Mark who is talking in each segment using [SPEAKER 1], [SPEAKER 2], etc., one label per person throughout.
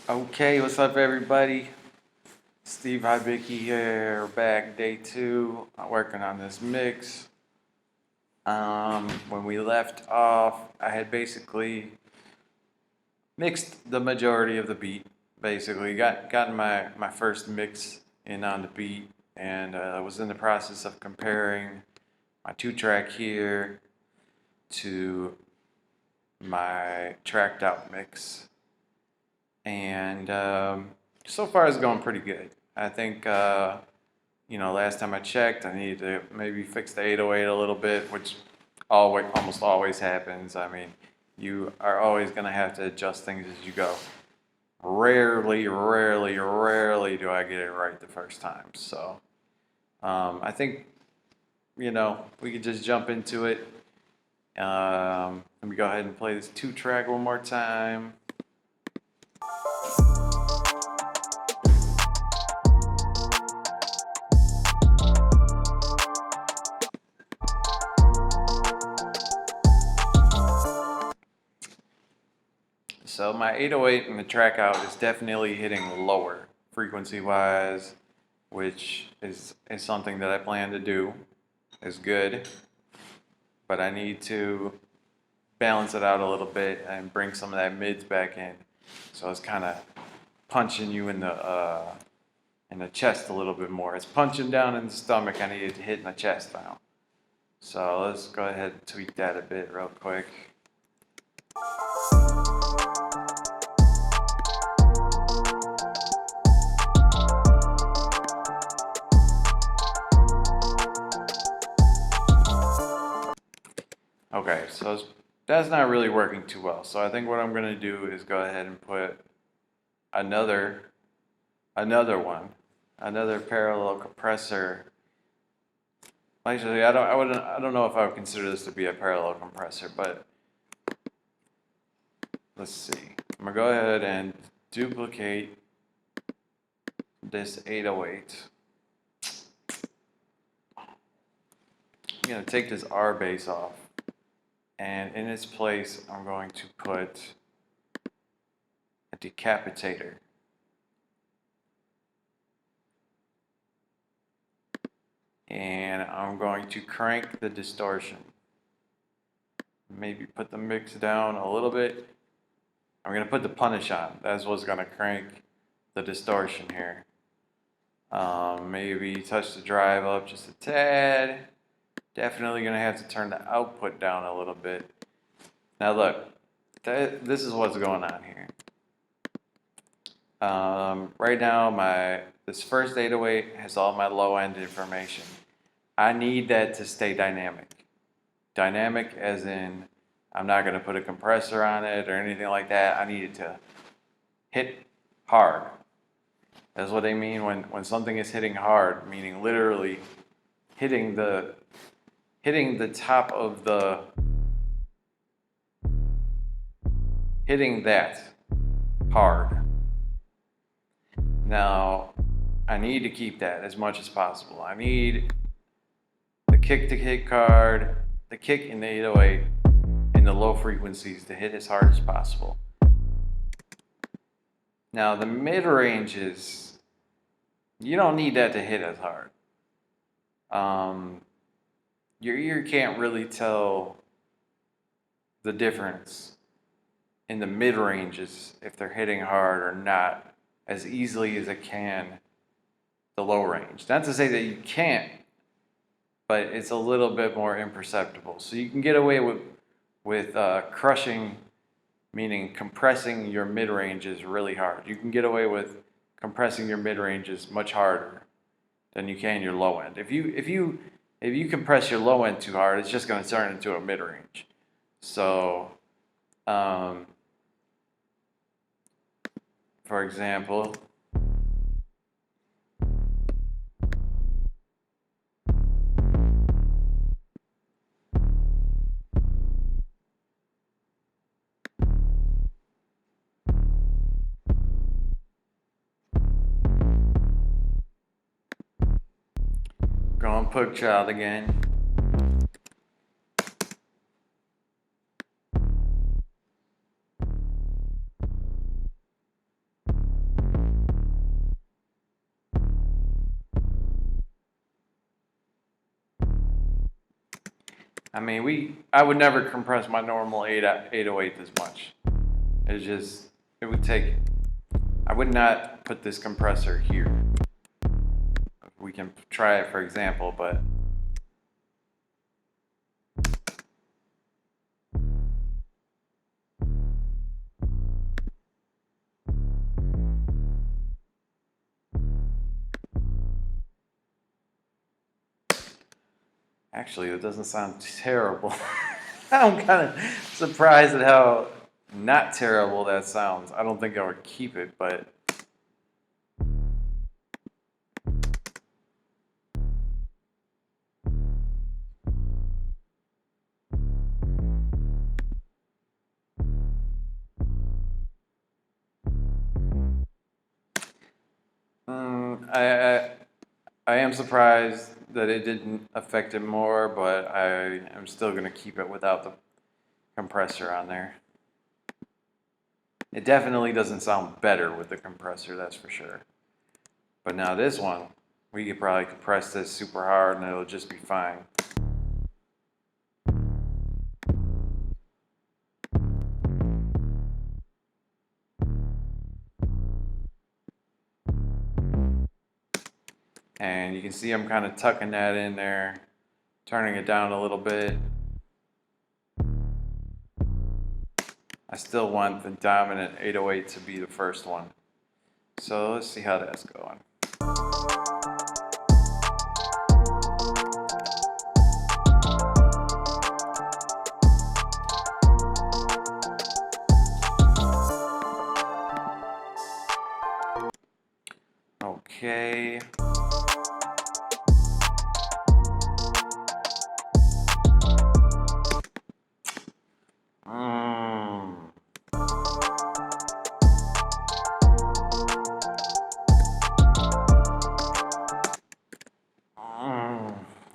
[SPEAKER 1] Okay, what's up, everybody? Steve Hybicki here, back day two. I'm working on this mix. When we left off, I had basically mixed the majority of the beat. Basically, gotten my first mix in on the beat, and I was in the process of comparing my two-track here to my tracked out mix, and so far it's going pretty good. I think last time I checked, I needed to maybe fix the 808 a little bit, which almost always happens. I mean, you are always going to have to adjust things as you go. Rarely do I get it right the first time. So I think we could just jump into it. Let me go ahead and play this two track one more time. So my 808 in the track out is definitely hitting lower frequency wise, which is something that I plan to do. Is good, but I need to balance it out a little bit and bring some of that mids back in. So it's kind of punching you in the chest a little bit more. It's punching down in the stomach. I need it to hit in the chest now. So let's go ahead and tweak that a bit real quick. Okay, so that's not really working too well. So I think what I'm going to do is go ahead and put another one, another parallel compressor. Actually, I don't know if I would consider this to be a parallel compressor, but let's see. I'm gonna go ahead and duplicate this 808. I'm gonna take this R bass off, and in its place, I'm going to put a decapitator. And I'm going to crank the distortion. Maybe put the mix down a little bit. I'm going to put the punish on. That's what's going to crank the distortion here. Maybe touch the drive up just a tad. Definitely going to have to turn the output down a little bit. Now look, this is what's going on here. Right now, this first 808 has all my low end information. I need that to stay dynamic. Dynamic as in, I'm not going to put a compressor on it or anything like that. I need it to hit hard. That's what they mean when something is hitting hard, meaning literally hitting the top of hitting that hard. Now, I need to keep that as much as possible. I need the kick to hit hard, the kick in the 808, and the low frequencies to hit as hard as possible. Now, the mid ranges, you don't need that to hit as hard. Your ear can't really tell the difference in the mid ranges if they're hitting hard or not as easily as it can the low range. Not to say that you can't, but it's a little bit more imperceptible. So you can get away with crushing, meaning compressing your mid ranges really hard. You can get away with compressing your mid ranges much harder than you can your low end. If you compress your low end too hard, it's just going to turn into a mid range. So, for example, going Pug Child again. I mean, I would never compress my normal 808 this much. It would take, I would not put this compressor here. We can try it for example, but actually it doesn't sound terrible. I'm kind of surprised at how not terrible that sounds. I don't think I would keep it, but mm, I am surprised that it didn't affect it more, but I am still going to keep it without the compressor on there. It definitely doesn't sound better with the compressor, that's for sure. But now this one, we could probably compress this super hard and it'll just be fine. And you can see I'm kind of tucking that in there, turning it down a little bit. I still want the dominant 808 to be the first one. So let's see how that's going. Okay.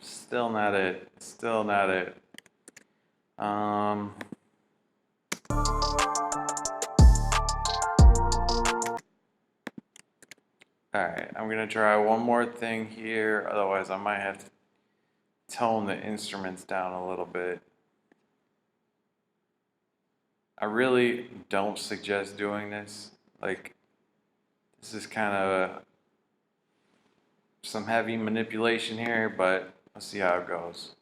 [SPEAKER 1] Still not it. Still not it. Alright, I'm gonna try one more thing here, otherwise I might have to tone the instruments down a little bit. I really don't suggest doing this. Like, this is kind of some heavy manipulation here, but let's see how it goes.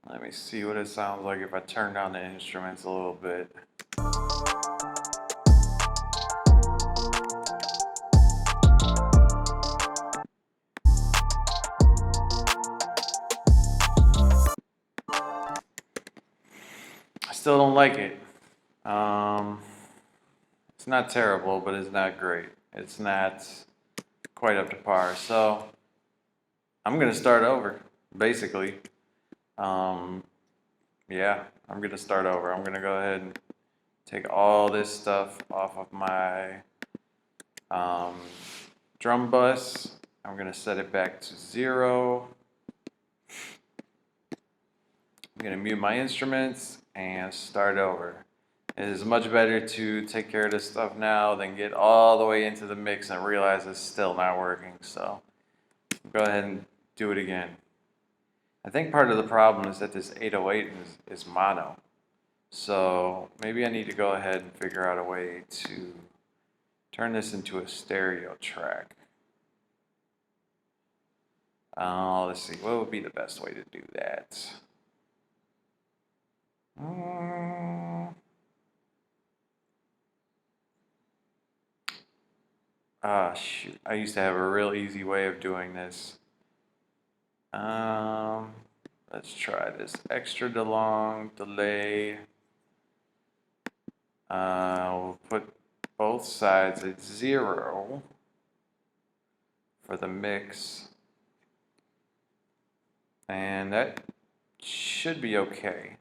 [SPEAKER 1] Let me see what it sounds like if I turn down the instruments a little bit. I still don't like it. It's not terrible, but it's not great. It's not quite up to par. So I'm gonna start over, basically. Yeah, I'm gonna start over. I'm gonna go ahead and take all this stuff off of my drum bus. I'm gonna set it back to 0. I'm gonna mute my instruments and start over. It is much better to take care of this stuff now than get all the way into the mix and realize it's still not working. So go ahead and do it again. I think part of the problem is that this 808 is mono. So maybe I need to go ahead and figure out a way to turn this into a stereo track. Let's see, what would be the best way to do that? Shoot, I used to have a real easy way of doing this. Let's try this extra long delay. We'll put both sides at 0 for the mix. And that should be okay.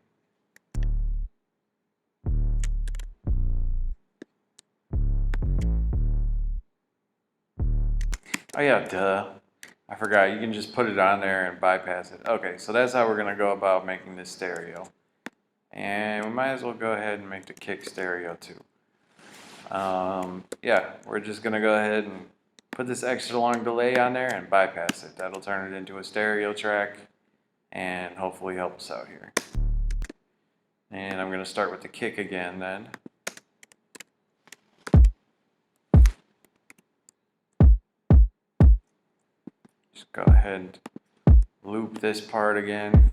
[SPEAKER 1] Oh yeah, duh. I forgot, you can just put it on there and bypass it. Okay, so that's how we're gonna go about making this stereo. And we might as well go ahead and make the kick stereo too. Yeah, we're just gonna go ahead and put this extra long delay on there and bypass it. That'll turn it into a stereo track and hopefully help us out here. And I'm gonna start with the kick again then. Just go ahead and loop this part again.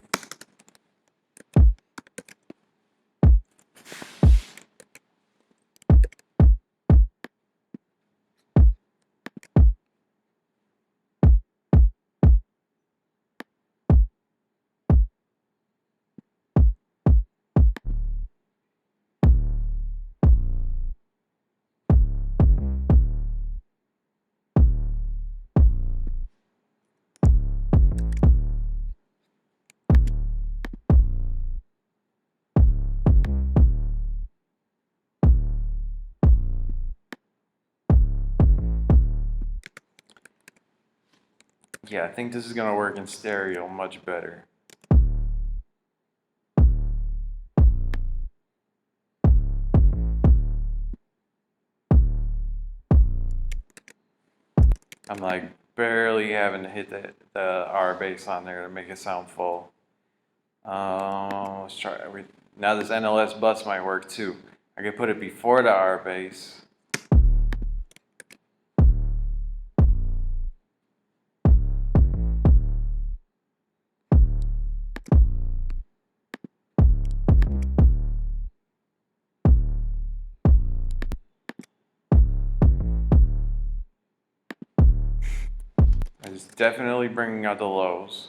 [SPEAKER 1] Yeah, I think this is gonna work in stereo much better. I'm like barely having to hit the R bass on there to make it sound full. Let's try. Now this NLS bus might work too. I can put it before the R bass. It's definitely bringing out the lows.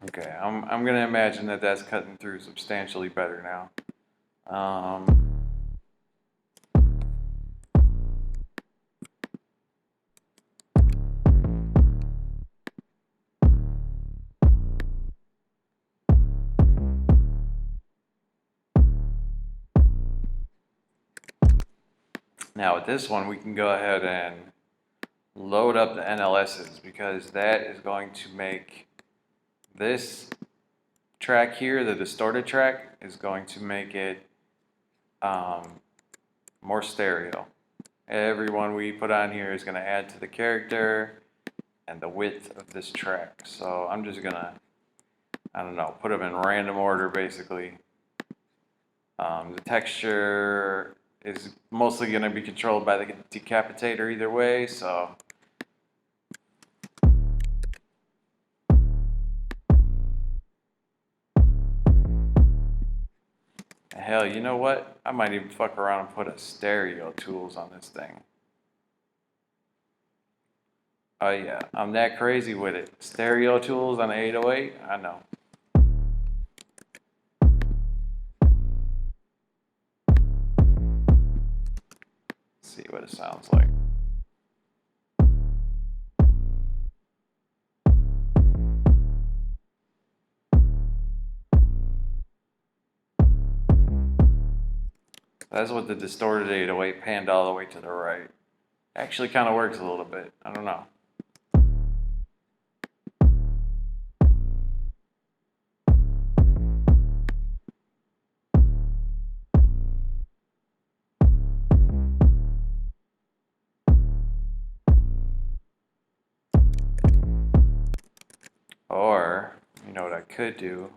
[SPEAKER 1] Okay, I'm gonna imagine that that's cutting through substantially better now. Now with this one, we can go ahead and load up the NLSs because that is going to make this track here, the distorted track, is going to make it more stereo. Every one we put on here is going to add to the character and the width of this track. So I'm just going to, I don't know, put them in random order basically. The texture is mostly going to be controlled by the decapitator either way, so hell, you know what? I might even fuck around and put a stereo tools on this thing. Oh yeah, I'm that crazy with it. Stereo tools on 808, I know. Let's see what it sounds like. That's what the distorted 808 panned all the way to the right. Actually kind of works a little bit. I don't know. Or, you know what I could do?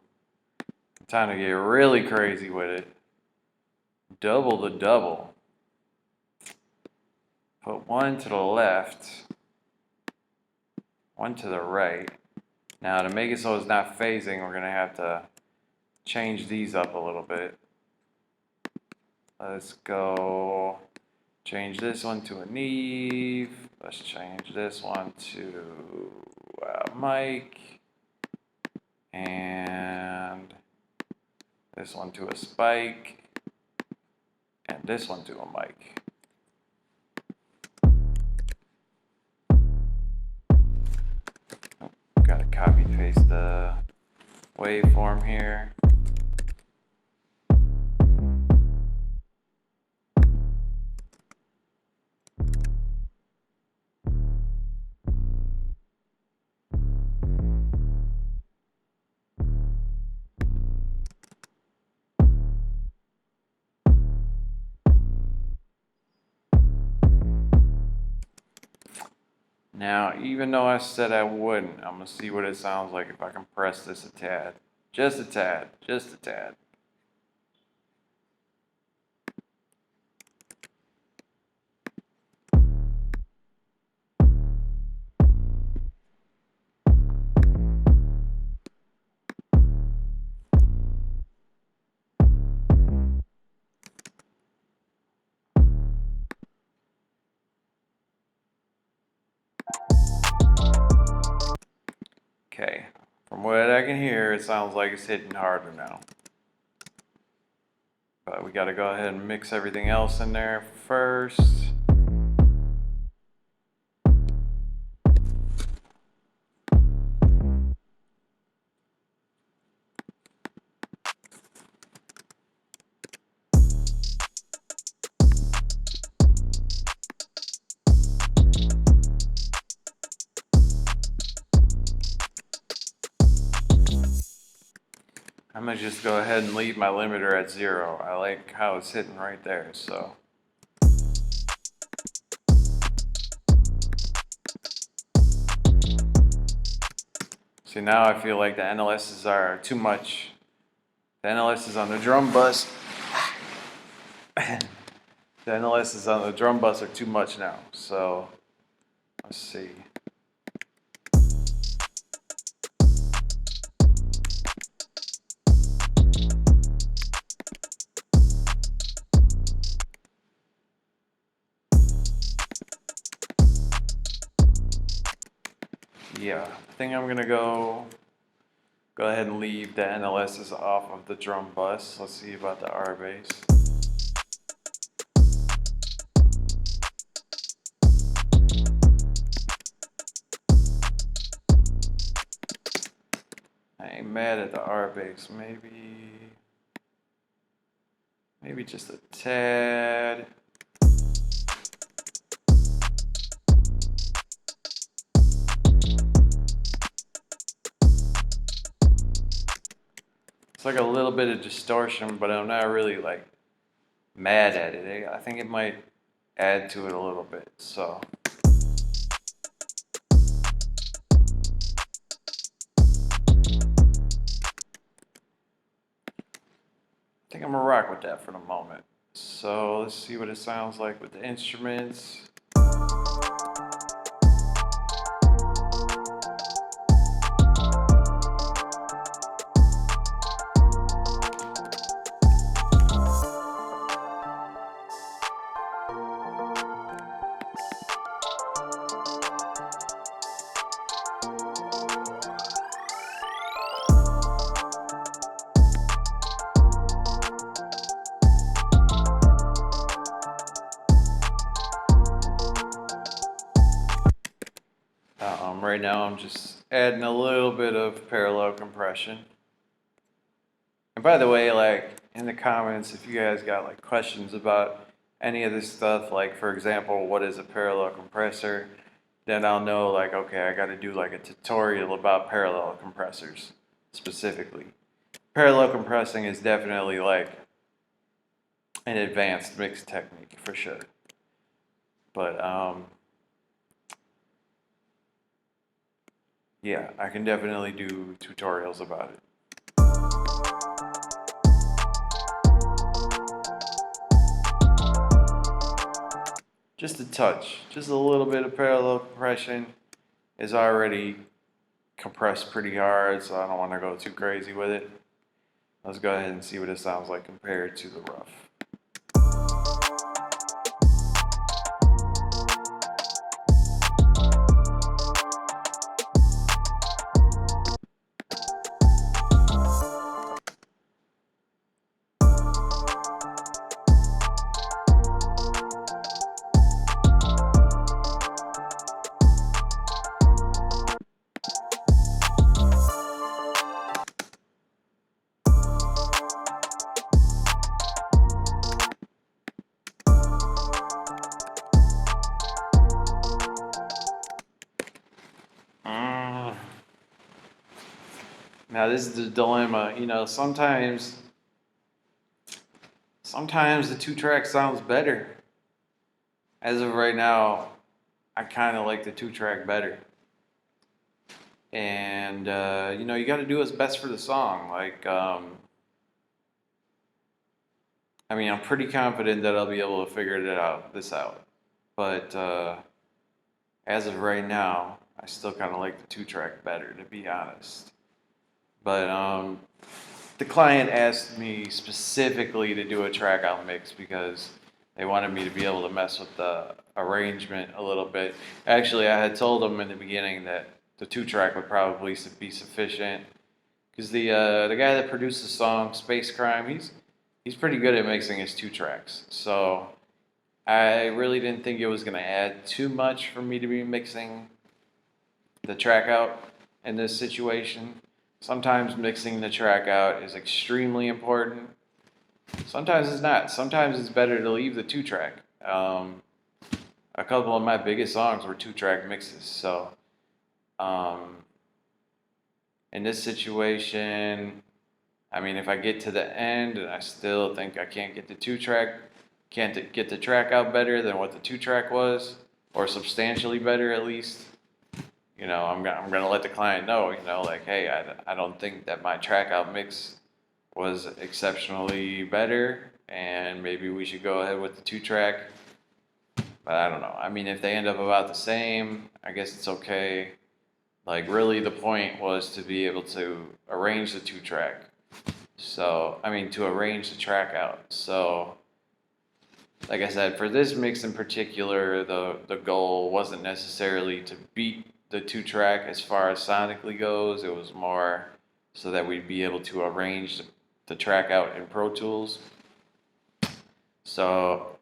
[SPEAKER 1] Time to get really crazy with it. Double the double. put one to the left, one to the right. Now to make it so it's not phasing, we're gonna have to change these up a little bit. Let's go change this one to a Neve. Let's change this one to Mike. And this one to a Spike. And this one to a Mike. Oh, gotta copy paste the waveform here. Now, even though I said I wouldn't, I'm gonna see what it sounds like if I compress this a tad. Just a tad, just a tad. Okay, from what I can hear, it sounds like it's hitting harder now. But we gotta go ahead and mix everything else in there first. I'm gonna just go ahead and leave my limiter at 0. I like how it's hitting right there, so. See, now I feel like the NLSs are too much. The NLSs on the drum bus, the NLSs on the drum bus are too much now, so let's see. Yeah, I think I'm gonna go ahead and leave the NLSs off of the drum bus. Let's see about the R bass. I ain't mad at the R bass. Maybe just a tad. It's like a little bit of distortion, but I'm not really like mad at it. I think it might add to it a little bit, so. I think I'm gonna rock with that for the moment. So let's see what it sounds like with the instruments. Right now I'm just adding a little bit of parallel compression. And by the way, like in the comments, if you guys got like questions about any of this stuff, like for example, what is a parallel compressor, then I'll know like, okay, I got to do like a tutorial about parallel compressors specifically. Parallel compressing is definitely like an advanced mix technique for sure. But yeah, I can definitely do tutorials about it. just a touch, just a little bit of parallel compression is already compressed pretty hard, so I don't want to go too crazy with it. Let's go ahead and see what it sounds like compared to the rough. Now this is the dilemma. Sometimes the two track sounds better. As of right now, I kind of like the two track better. And you got to do what's best for the song. I'm pretty confident that I'll be able to figure this out. But as of right now, I still kind of like the two track better, to be honest. But the client asked me specifically to do a track out mix because they wanted me to be able to mess with the arrangement a little bit. Actually, I had told them in the beginning that the two track would probably be sufficient because the guy that produced the song Space Crime, he's pretty good at mixing his two tracks. So I really didn't think it was going to add too much for me to be mixing the track out in this situation. Sometimes mixing the track out is extremely important. Sometimes it's not. Sometimes it's better to leave the two track. A couple of my biggest songs were two track mixes. So in this situation, if I get to the end and I still think I can't get the track out better than what the two track was, or substantially better at least, I'm gonna let the client know, hey, I don't think that my track out mix was exceptionally better, and maybe we should go ahead with the two track. But I don't know. If they end up about the same, I guess it's okay. Really, the point was to be able to arrange the two track. So, to arrange the track out. So, like I said, for this mix in particular, the goal wasn't necessarily to beat the two track as far as sonically goes. It was more so that we'd be able to arrange the track out in Pro Tools. So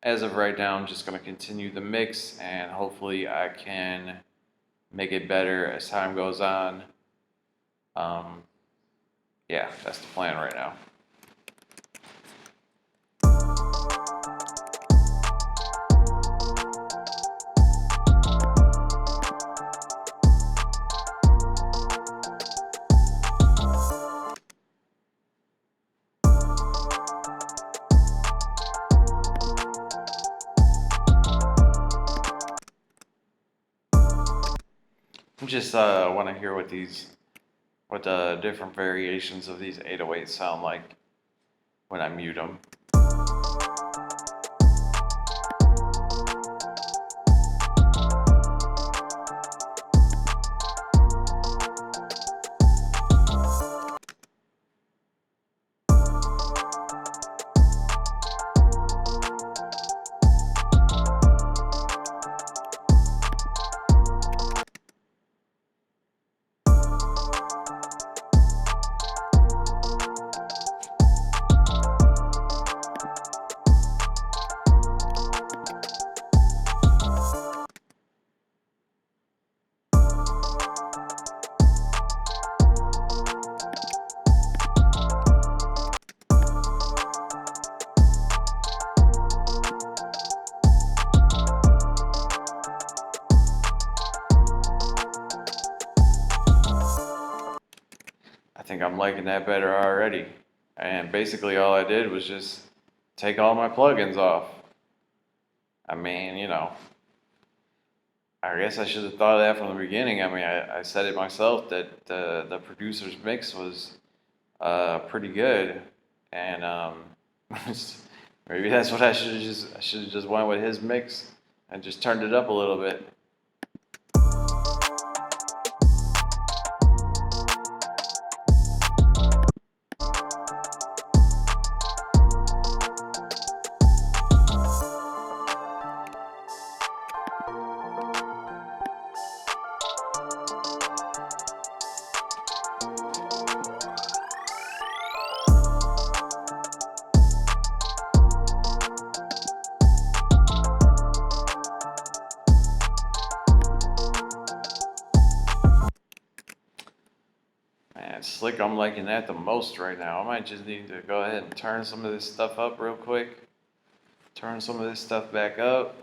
[SPEAKER 1] as of right now, I'm just going to continue the mix and hopefully I can make it better as time goes on. Yeah, that's the plan right now. Just want to hear what the different variations of these 808s sound like when I mute them. I think I'm liking that better already. And basically all I did was just take all my plugins off. I guess I should have thought of that from the beginning. I said it myself that the producer's mix was pretty good. And Maybe that's what I should have just went with his mix and just turned it up a little bit. Man, slick, I'm liking that the most right now. I might just need to go ahead and turn some of this stuff up real quick. Turn some of this stuff back up.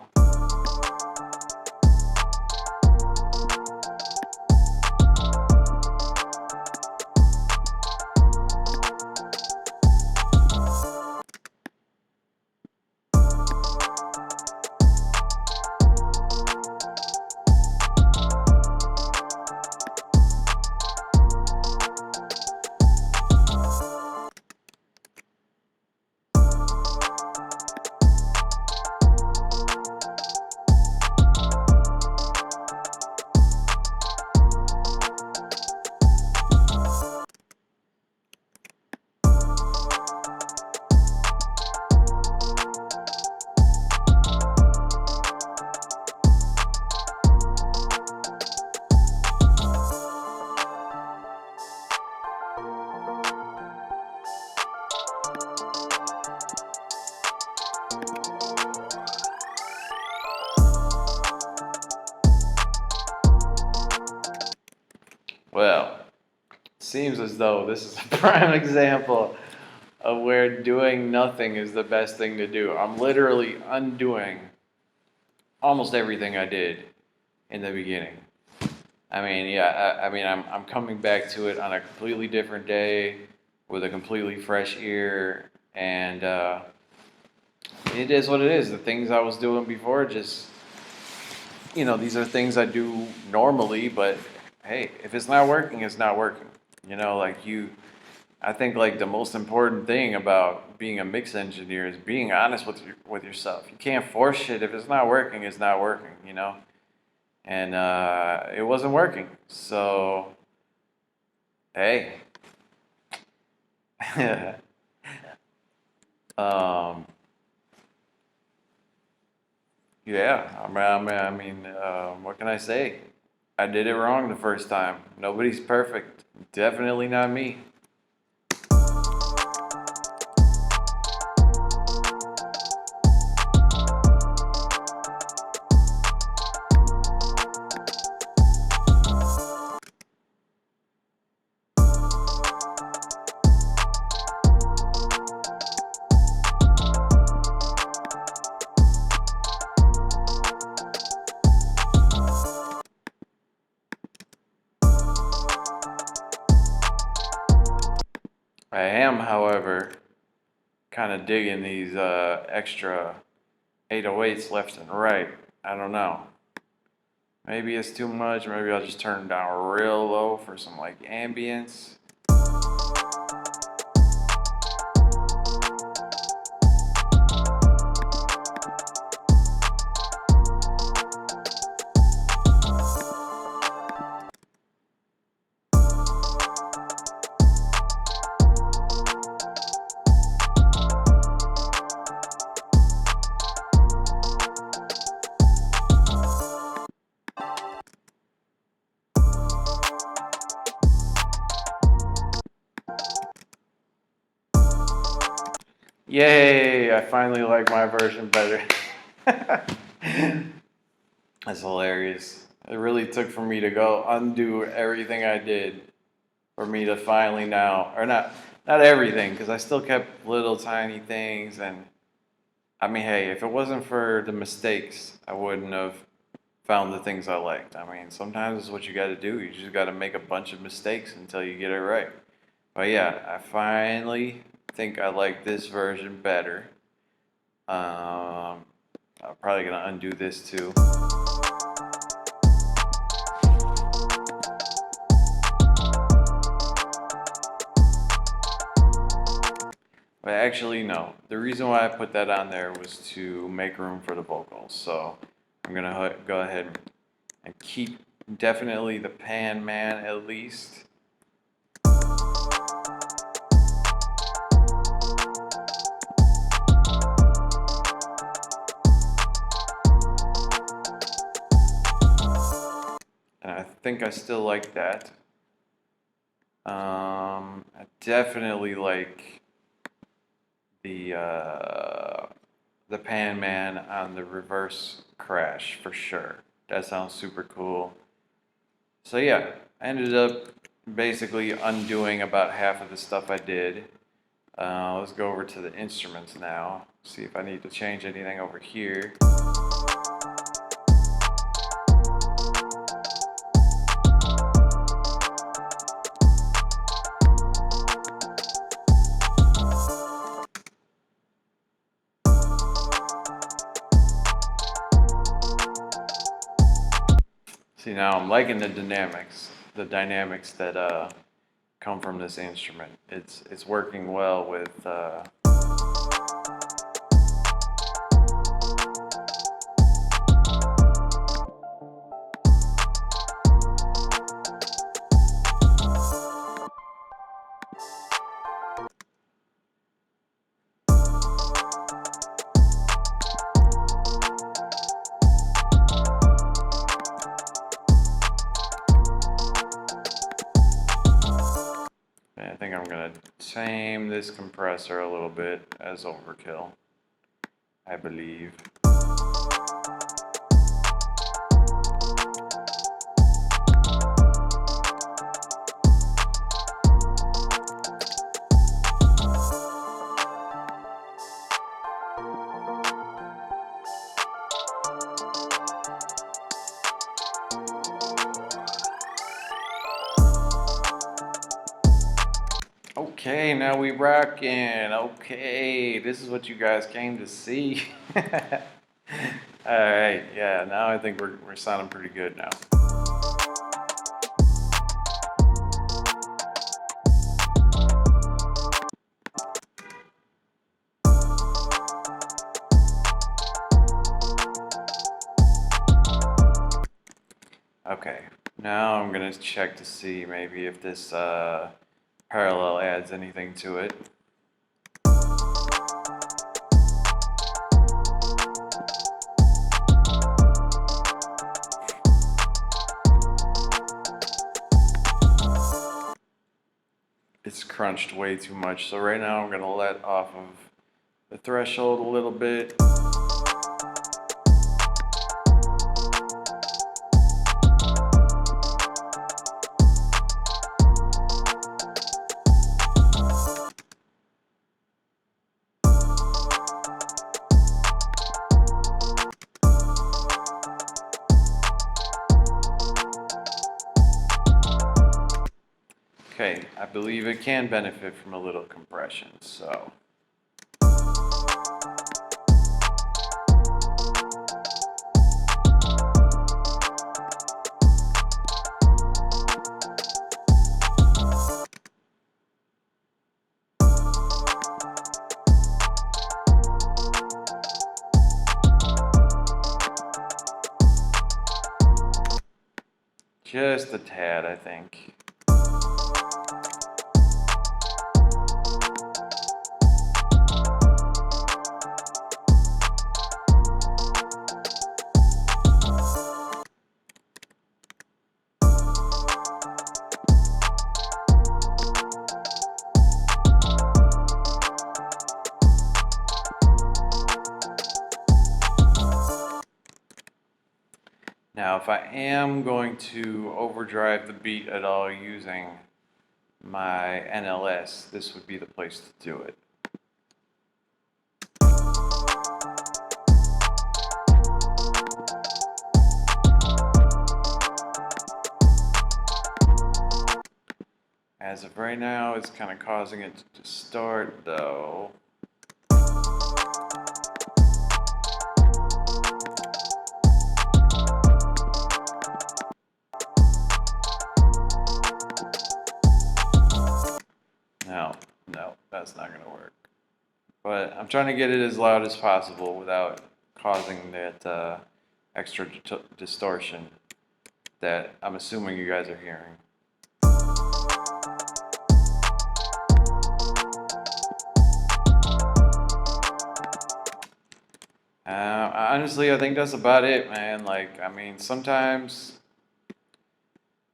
[SPEAKER 1] Well, seems as though this is a prime example of where doing nothing is the best thing to do. I'm literally undoing almost everything I did in the beginning. I mean, yeah, I mean, I'm coming back to it on a completely different day with a completely fresh ear, and it is what it is. The things I was doing before, just, these are things I do normally, but hey, if it's not working, it's not working. I think like the most important thing about being a mix engineer is being honest with yourself. You can't force shit. If it's not working, it's not working. And it wasn't working. So, hey, um, yeah. I mean, what can I say? I did it wrong the first time. Nobody's perfect. Definitely not me. I am, however, kind of digging these extra 808s left and right. I don't know. Maybe it's too much. Maybe I'll just turn it down real low for some like ambience. Yay! I finally like my version better. That's hilarious. It really took for me to go undo everything I did for me to finally now, or not everything, because I still kept little tiny things. And I mean, hey, if it wasn't for the mistakes, I wouldn't have found the things I liked. I mean, sometimes it's what you got to do. You just got to make a bunch of mistakes until you get it right. But yeah, I finally think I like this version better. I'm probably gonna undo this too. But actually, no. The reason why I put that on there was to make room for the vocals. So I'm gonna go ahead and keep definitely the Pan Man at least. And I think I still like that. I definitely like the Pan Man on the reverse crash for sure. That sounds super cool. So yeah, I ended up basically undoing about half of the stuff I did. Let's go over to the instruments now. See if I need to change anything over here. See, now I'm liking the dynamics that come from this instrument. It's working well with I think I'm gonna tame this compressor a little bit as overkill, I believe. Okay, now we rockin'. Okay, this is what you guys came to see. Alright, yeah, now I think we're sounding pretty good now. Okay, now I'm gonna check to see maybe if this parallel adds anything to it. It's crunched way too much, so right now I'm gonna let off of the threshold a little bit. Okay, I believe it can benefit from a little compression, so. Just a tad, I think. Now, if I am going to overdrive the beat at all using my NLS, this would be the place to do it. As of right now, it's kind of causing it to distort, though. No, that's not going to work. but I'm trying to get it as loud as possible without causing that extra distortion that I'm assuming you guys are hearing. Honestly, I think that's about it, man. Like, I mean, sometimes,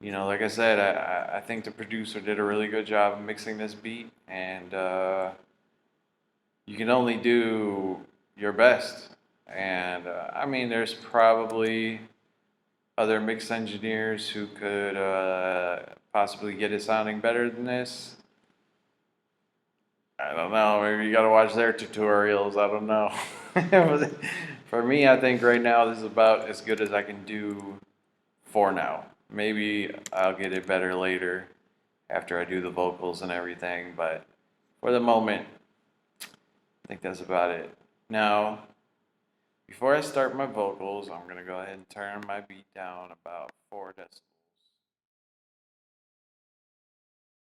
[SPEAKER 1] like I said, I think the producer did a really good job of mixing this beat, and you can only do your best. And I mean, there's probably other mix engineers who could possibly get it sounding better than this. I don't know. Maybe you got to watch their tutorials. I don't know. For me, I think right now this is about as good as I can do for now. Maybe I'll get it better later after I do the vocals and everything. But for the moment, I think that's about it. Now, before I start my vocals, I'm going to go ahead and turn my beat down about 4 decibels.